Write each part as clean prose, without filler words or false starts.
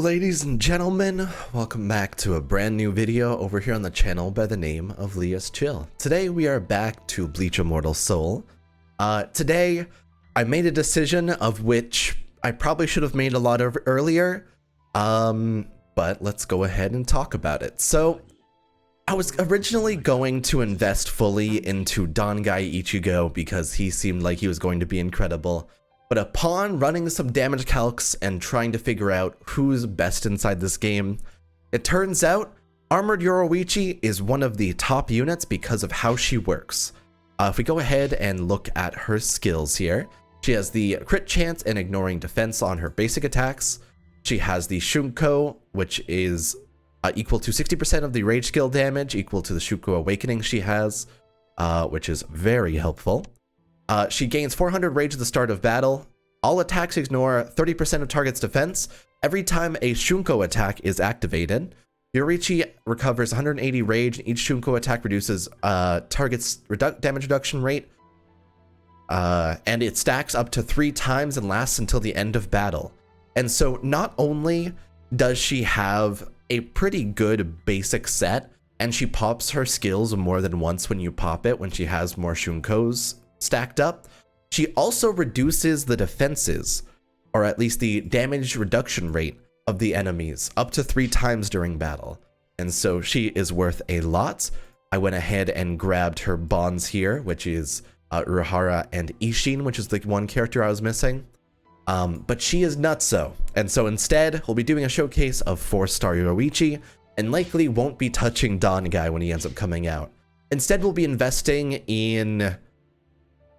Ladies and gentlemen, welcome back to a brand new video over here on the channel by the name of LeaIsChill. Today we are back to Bleach Immortal Soul. Today I made a decision of which I probably should have made a lot of earlier, but let's go ahead and talk about it. So I was originally going to invest fully into Dangai Ichigo because he seemed like he was going to be incredible. But upon running some damage calcs and trying to figure out who's best inside this game, it turns out Armoured Yoruichi is one of the top units because of how she works. If we go ahead and look at her skills here, she has the crit chance and ignoring defense on her basic attacks. She has the Shunko, which is equal to 60% of the rage skill damage, equal to the Shunko awakening she has, which is very helpful. She gains 400 rage at the start of battle. All attacks ignore 30% of target's defense. Every time a Shunko attack is activated, Yoruichi recovers 180 rage, and each Shunko attack reduces target's damage reduction rate. And it stacks up to 3 times and lasts until the end of battle. And so not only does she have a pretty good basic set, and she pops her skills more than once when you pop it when she has more Shunkos stacked up, she also reduces the defenses, or at least the damage reduction rate of the enemies, up to 3 times during battle. And so she is worth a lot. I went ahead and grabbed her bonds here, which is Urahara and Ishin, which is the one character I was missing. But she is nutso. And so instead, we'll be doing a showcase of 4-star Yoruichi, and likely won't be touching Dangai when he ends up coming out. Instead, we'll be investing in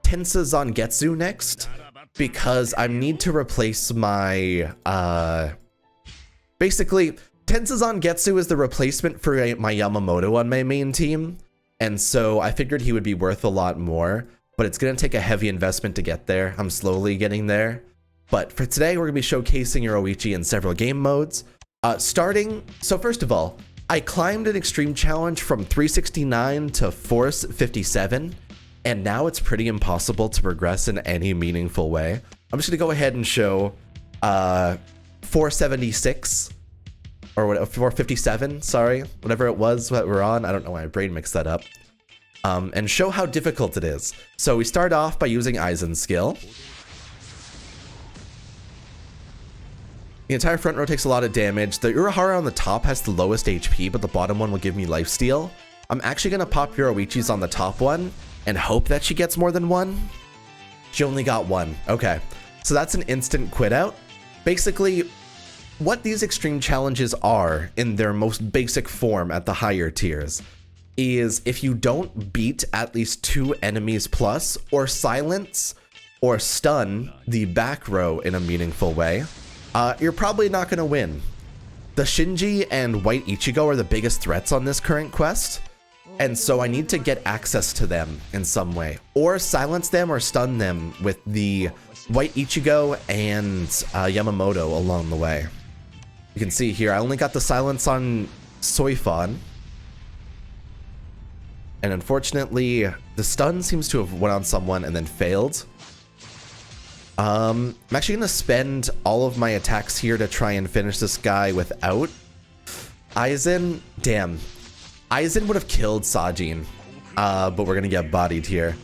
Tensa Zangetsu next, because I need to replace my, basically, Tensa Zangetsu is the replacement for my Yamamoto on my main team, and so I figured he would be worth a lot more, but it's going to take a heavy investment to get there. I'm slowly getting there, but for today, we're going to be showcasing Yoruichi in several game modes, so first of all, I climbed an extreme challenge from 369 to 457, and now it's pretty impossible to progress in any meaningful way. I'm just gonna go ahead and show 476 or 457, sorry, whatever it was that we're on. I don't know why my brain mixed that up. And show how difficult it is. So we start off by using Aizen's skill. The entire front row takes a lot of damage. The Urahara on the top has the lowest HP, but the bottom one will give me lifesteal. I'm actually gonna pop Yoruichi's on the top one and hope that she gets more than 1. She only got 1. Okay, so that's an instant quit out. Basically, what these extreme challenges are in their most basic form at the higher tiers is if you don't beat at least 2 enemies plus, or silence or stun the back row in a meaningful way, you're probably not going to win. The Shinji and White Ichigo are the biggest threats on this current quest, and so I need to get access to them in some way, or silence them or stun them with the White Ichigo and Yamamoto along the way. You can see here, I only got the silence on Soifon, and unfortunately, the stun seems to have went on someone and then failed. I'm actually going to spend all of my attacks here to try and finish this guy without Aizen. Damn. Aizen would have killed Sajin, but we're going to get bodied here.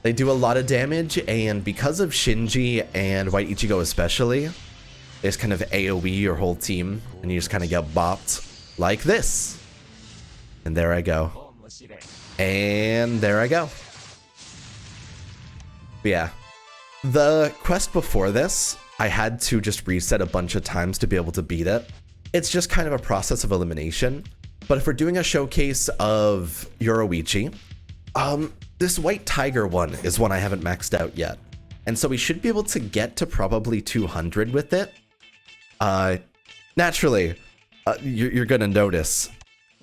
They do a lot of damage, and because of Shinji and White Ichigo especially, they just kind of AoE your whole team, and you just kind of get bopped like this. And there I go. And there I go. But yeah. The quest before this, I had to just reset a bunch of times to be able to beat it. It's just kind of a process of elimination. But if we're doing a showcase of Yoruichi, this White Tiger one is one I haven't maxed out yet. And so we should be able to get to probably 200 with it. Naturally, you're gonna notice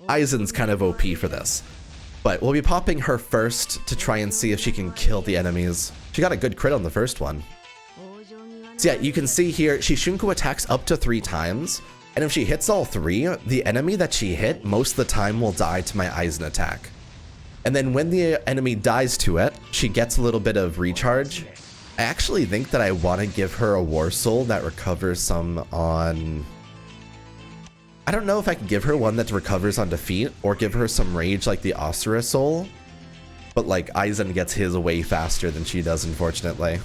Aizen's kind of OP for this. But we'll be popping her first to try and see if she can kill the enemies. She got a good crit on the first one. So yeah, you can see here, she Shunko attacks up to 3 times. And if she hits all 3, the enemy that she hit most of the time will die to my Aizen attack. And then when the enemy dies to it, she gets a little bit of recharge. I actually think that I want to give her a War Soul that recovers some on I don't know if I could give her one that recovers on defeat or give her some rage like the Asura Soul. But like Aizen gets his way faster than she does, unfortunately.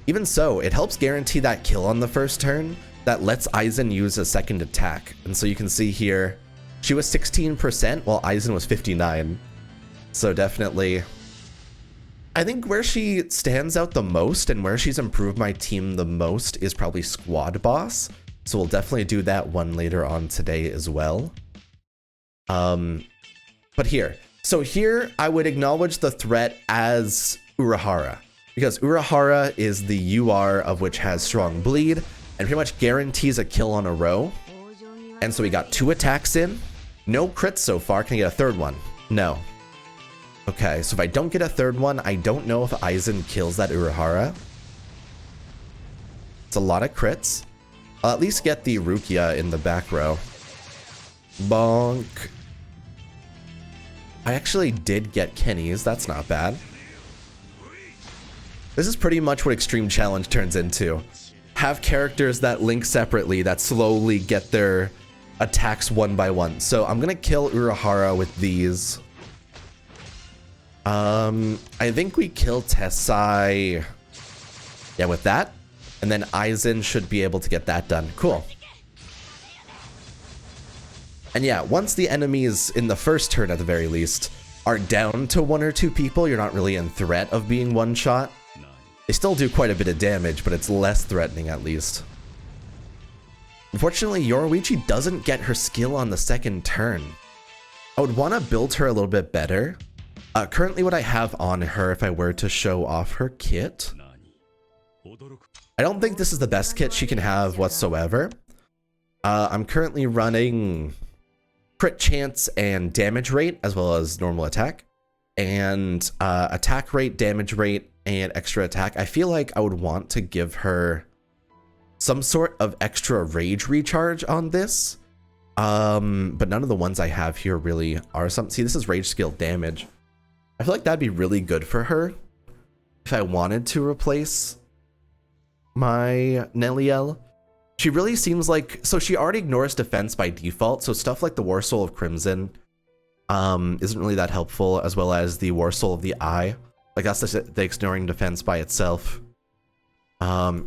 Even so, it helps guarantee that kill on the first turn that lets Aizen use a second attack. And so you can see here, she was 16% while Aizen was 59%. So definitely, I think where she stands out the most and where she's improved my team the most is probably Squad Boss. So we'll definitely do that one later on today as well. But here, so here I would acknowledge the threat as Urahara, because Urahara is the UR of which has strong bleed and pretty much guarantees a kill on a row. And so we got 2 attacks in, no crits so far. Can I get a third one? No. Okay, so if I don't get a third one, I don't know if Aizen kills that Urahara. It's a lot of crits. I'll at least get the Rukia in the back row. Bonk. I actually did get Kenny's, that's not bad. This is pretty much what Extreme Challenge turns into. Have characters that link separately that slowly get their attacks one by one. So I'm gonna kill Urahara with these. I think we kill Tessai, yeah, with that. And then Aizen should be able to get that done. Cool. And yeah, once the enemies in the first turn at the very least are down to 1 or 2 people, you're not really in threat of being one shot. They still do quite a bit of damage, but it's less threatening at least. Unfortunately, Yoruichi doesn't get her skill on the second turn. I would want to build her a little bit better. Currently what I have on her, if I were to show off her kit, I don't think this is the best kit she can have whatsoever. I'm currently running crit chance and damage rate, as well as normal attack, and attack rate, damage rate, and extra attack. I feel like I would want to give her some sort of extra rage recharge on this, but none of the ones I have here really are some. See, this is rage skill damage. I feel like that'd be really good for her if I wanted to replace my Nelliel. She really seems like, so she already ignores defense by default, so stuff like the War Soul of Crimson isn't really that helpful, as well as the War Soul of the Eye. Like that's the ignoring defense by itself.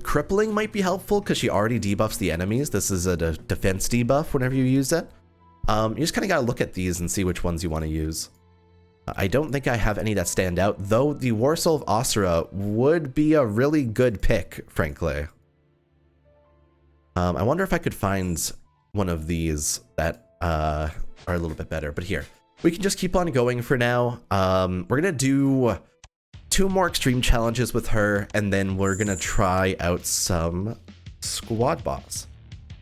Crippling might be helpful because she already debuffs the enemies. This is a defense debuff whenever you use it. You just kind of got to look at these and see which ones you want to use. I don't think I have any that stand out, though the War Soul of Asura would be a really good pick, frankly. I wonder if I could find one of these that are a little bit better, but here. We can just keep on going for now. We're going to do 2 more extreme challenges with her, and then we're going to try out some Squad Boss.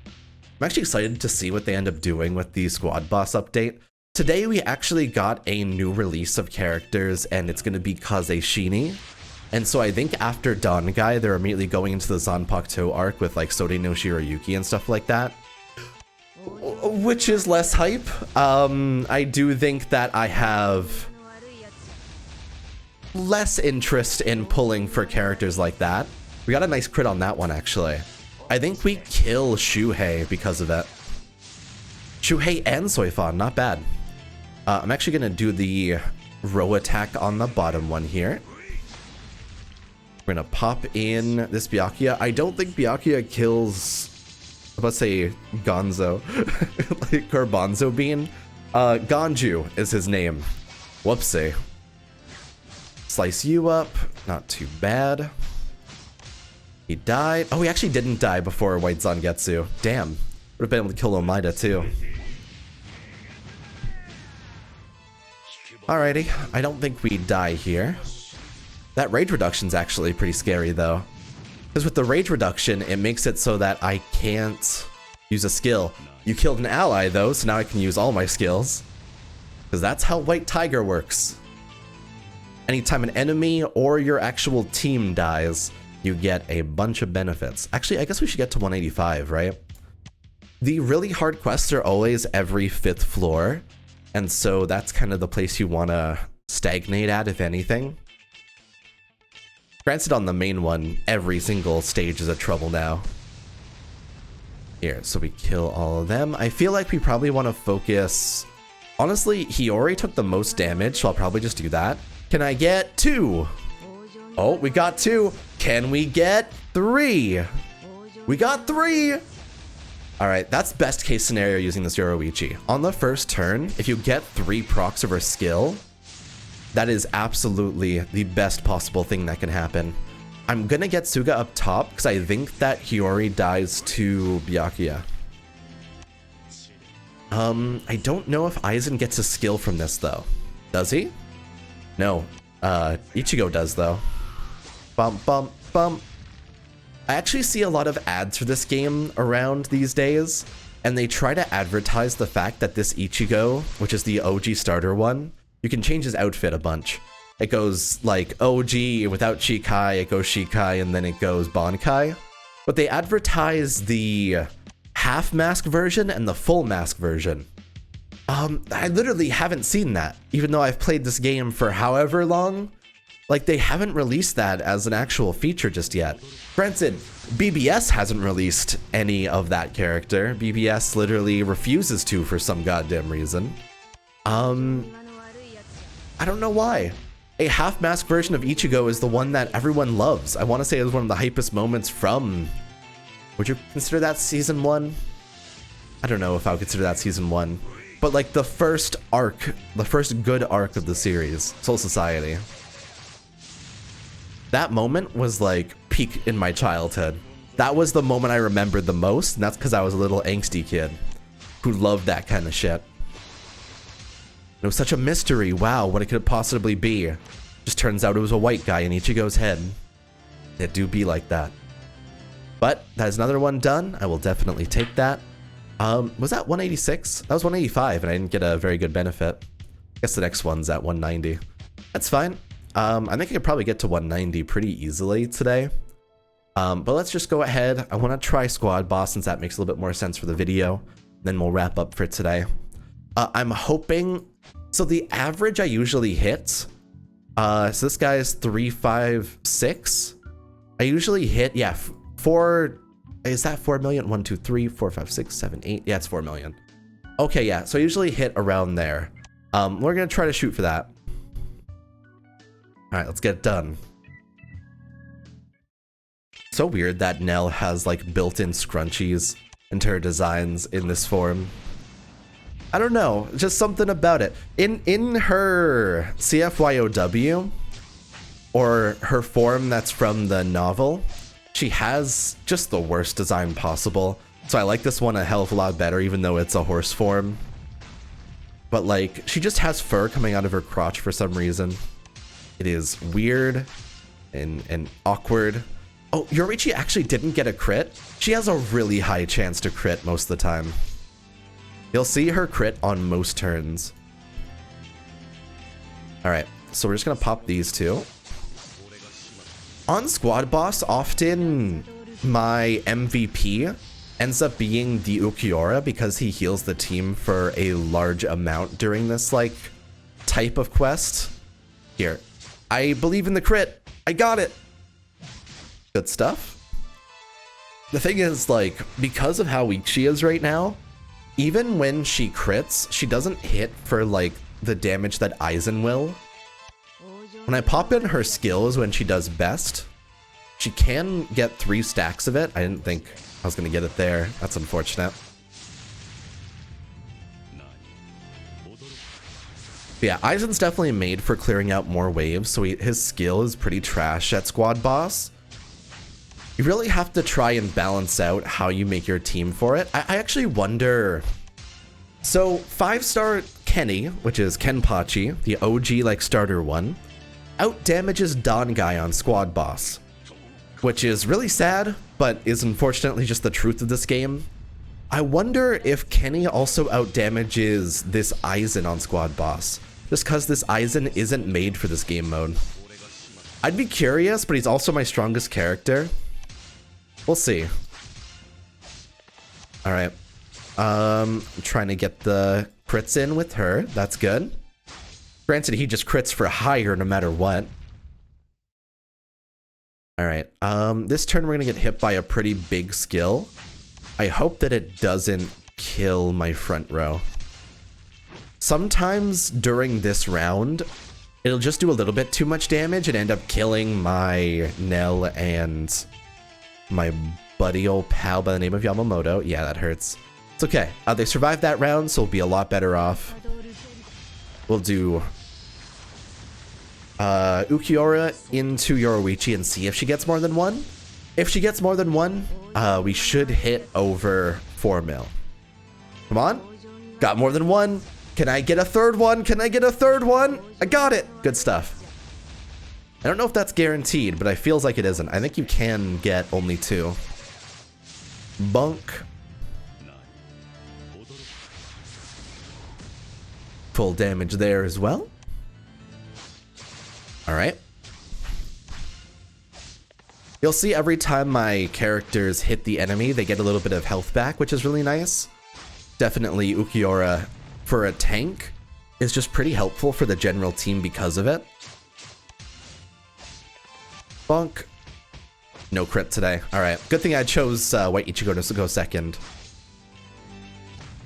I'm actually excited to see what they end up doing with the Squad Boss update. Today we actually got a new release of characters, and it's going to be Kaze Shini. And so I think after Dangai, they're immediately going into the Zanpakuto arc with like Sode no Shirayuki and stuff like that. Which is less hype. I do think that I have less interest in pulling for characters like that. We got a nice crit on that one, actually. I think we kill Shuhei because of it. Shuhei and Soifan, not bad. I'm actually going to do the row attack on the bottom one here. We're going to pop in this Byakuya. I don't think Byakuya kills, let's say, Gonzo, like Garbanzo Bean. Ganju is his name. Whoopsie. Slice you up. Not too bad. He died. Oh, he actually didn't die before White Zangetsu. Damn. Would have been able to kill Omaida too. Alrighty, I don't think we die here. That rage reduction's actually pretty scary though. Because with the rage reduction, it makes it so that I can't use a skill. You killed an ally though, so now I can use all my skills. Because that's how White Tiger works. Anytime an enemy or your actual team dies, you get a bunch of benefits. Actually, I guess we should get to 185, right? The really hard quests are always every 5th floor. And so that's kind of the place you want to stagnate at, if anything. Granted, on the main one, every single stage is a trouble now. Here, so we kill all of them. I feel like we probably want to focus... Honestly, Hiyori took the most damage, so I'll probably just do that. Can I get 2? Oh, we got 2. Can we get 3? We got 3! Alright, that's best case scenario using this Yoruichi. On the first turn, if you get 3 procs of her skill, that is absolutely the best possible thing that can happen. I'm gonna get Suga up top, because I think that Hiyori dies to Byakuya. I don't know if Aizen gets a skill from this, though. Does he? No. Ichigo does, though. Bump, bump, bump. I actually see a lot of ads for this game around these days, and they try to advertise the fact that this Ichigo, which is the OG starter one, you can change his outfit a bunch. It goes like OG without Shikai, it goes Shikai, and then it goes Bankai. But they advertise the half mask version and the full mask version. I literally haven't seen that, even though I've played this game for however long. Like, they haven't released that as an actual feature just yet. Granted, BBS hasn't released any of that character. BBS literally refuses to for some goddamn reason. I don't know why. A half-mask version of Ichigo is the one that everyone loves. I want to say it was one of the hypest moments from... Would you consider that season 1? I don't know if I would consider that season 1. But like the first arc, the first good arc of the series, Soul Society. That moment was like peak in my childhood. That was the moment I remembered the most, and that's because I was a little angsty kid who loved that kind of shit. It was such a mystery. Wow, what it could possibly be. Just turns out it was a white guy in Ichigo's head. It do be like that. But that is another one done. I will definitely take that. Was that 186? That was 185, and I didn't get a very good benefit. I guess the next one's at 190. That's fine. I think I could probably get to 190 pretty easily today. But let's just go ahead. I want to try Squad Boss since that makes a little bit more sense for the video. Then we'll wrap up for today. I'm hoping... So the average I usually hit... so this guy is 356. I usually hit... Yeah, 4... Is that 4 million? 1, 2, 3, 4, 5, 6, 7, 8. Yeah, it's 4 million. Okay, yeah. So I usually hit around there. We're going to try to shoot for that. All right, let's get it done. So weird that Nell has like built-in scrunchies into her designs in this form. I don't know, just something about it. In her CFYOW, or her form that's from the novel, she has just the worst design possible. So I like this one a hell of a lot better, even though it's a horse form. But like, she just has fur coming out of her crotch for some reason. It is weird and awkward. Oh, Yoruichi actually didn't get a crit. She has a really high chance to crit most of the time. You'll see her crit on most turns. All right, so we're just gonna pop these two. On Squad Boss, often my MVP ends up being the Ukiura because he heals the team for a large amount during this like type of quest. Here, I believe in the crit. I got it. Good stuff. The thing is, like, because of how weak she is right now, even when she crits, she doesn't hit for like the damage that Aizen will. When I pop in her skills when she does best, she can get 3 stacks of it. I didn't think I was gonna get it there. That's unfortunate. But yeah, Aizen's definitely made for clearing out more waves, so his skill is pretty trash at Squad Boss. You really have to try and balance out how you make your team for it. I actually wonder... So, 5-star Kenny, which is Kenpachi, the OG like starter one, out-damages Dangai on Squad Boss, which is really sad, but is unfortunately just the truth of this game. I wonder if Kenny also out-damages this Aizen on Squad Boss, just because this Aizen isn't made for this game mode. I'd be curious, but he's also my strongest character. We'll see. Alright. I'm trying to get the crits in with her. That's good. Granted, he just crits for higher no matter what. Alright. This turn we're gonna get hit by a pretty big skill. I hope that it doesn't kill my front row. Sometimes during this round, it'll just do a little bit too much damage and end up killing my Nell and my buddy old pal by the name of Yamamoto. Yeah, that hurts. It's okay. They survived that round, so we'll be a lot better off. We'll do Ukiura into Yoruichi and see if she gets more than one. If she gets more than one, we should hit over 4 mil. Come on. Got more than one. Can I get a third one? Can I get a third one? I got it. Good stuff. I don't know if that's guaranteed, but it feels like it isn't. I think you can get only 2. Bunk. Full damage there as well. All right. You'll see every time my characters hit the enemy, they get a little bit of health back, which is really nice. Definitely Ukiura for a tank is just pretty helpful for the general team because of it. Bonk. No crit today. All right. Good thing I chose White Ichigo to go second.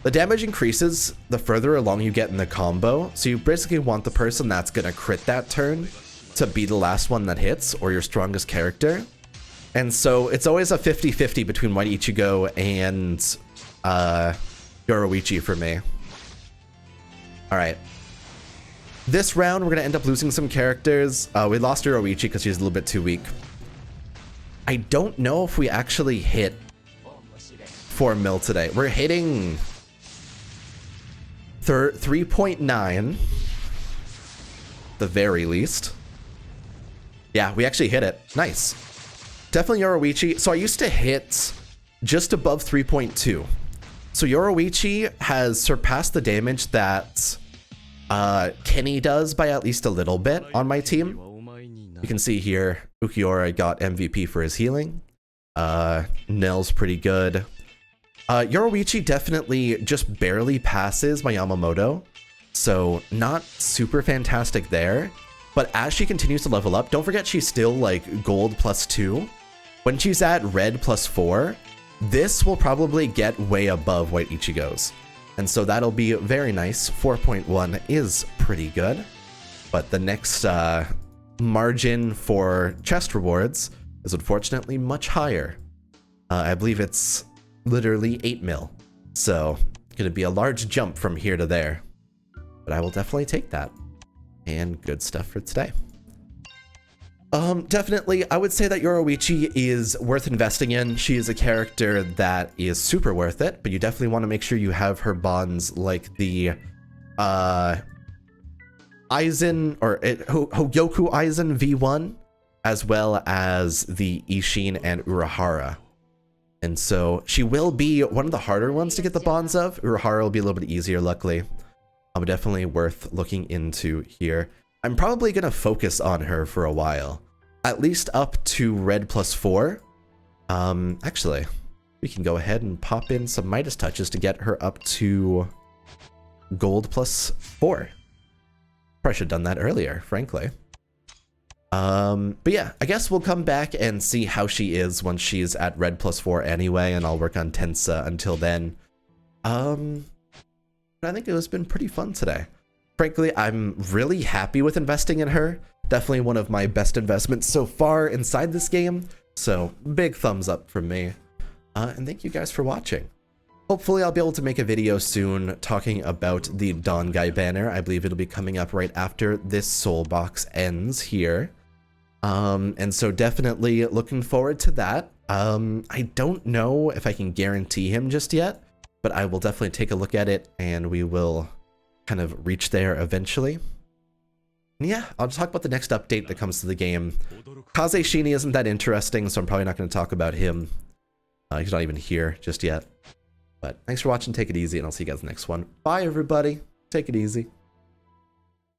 The damage increases the further along you get in the combo, so you basically want the person that's going to crit that turn to be the last one that hits, or your strongest character. And so it's always a 50-50 between White Ichigo and Yoruichi for me. Alright. This round, we're going to end up losing some characters. We lost Yoruichi because she's a little bit too weak. I don't know if we actually hit 4 mil today. We're hitting 3.9, the very least. Yeah, we actually hit it. Nice. Definitely Yoruichi. So I used to hit just above 3.2. So Yoruichi has surpassed the damage that Kenny does by at least a little bit on my team. You can see here, Ukiura got MVP for his healing. Nell's pretty good. Yoruichi definitely just barely passes my Yamamoto, so not super fantastic there. But as she continues to level up, don't forget she's still like gold +2. When she's at red +4, this will probably get way above White Ichigo's. And so that'll be very nice. 4.1 is pretty good. But the next margin for chest rewards is unfortunately much higher. I believe it's literally 8 mil. So gonna be a large jump from here to there. But I will definitely take that. And good stuff for today. Definitely, I would say that Yoruichi is worth investing in. She is a character that is super worth it, but you definitely want to make sure you have her bonds like the Aizen or Hogyoku Aizen V1, as well as the Ishin and Urahara. And so she will be one of the harder ones to get the bonds of. Urahara will be a little bit easier, luckily. Definitely worth looking into here. I'm probably going to focus on her for a while. At least up to red +4. Actually, we can go ahead and pop in some Midas touches to get her up to gold +4. Probably should have done that earlier, frankly. But yeah, I guess we'll come back and see how she is once she's at red +4 anyway, and I'll work on Tensa until then. I think it has been pretty fun today. Frankly, I'm really happy with investing in her. Definitely one of my best investments so far inside this game. So big thumbs up from me. And thank you guys for watching. Hopefully I'll be able to make a video soon talking about the Dawn Guy banner. I believe it'll be coming up right after this soul box ends here. And so definitely looking forward to that. I don't know if I can guarantee him just yet, but I will definitely take a look at it and we will kind of reach there eventually. And yeah, I'll just talk about the next update that comes to the game. Kaze Shini isn't that interesting, so I'm probably not going to talk about him. He's not even here just yet. But thanks for watching, take it easy, and I'll see you guys in the next one. Bye, everybody. Take it easy.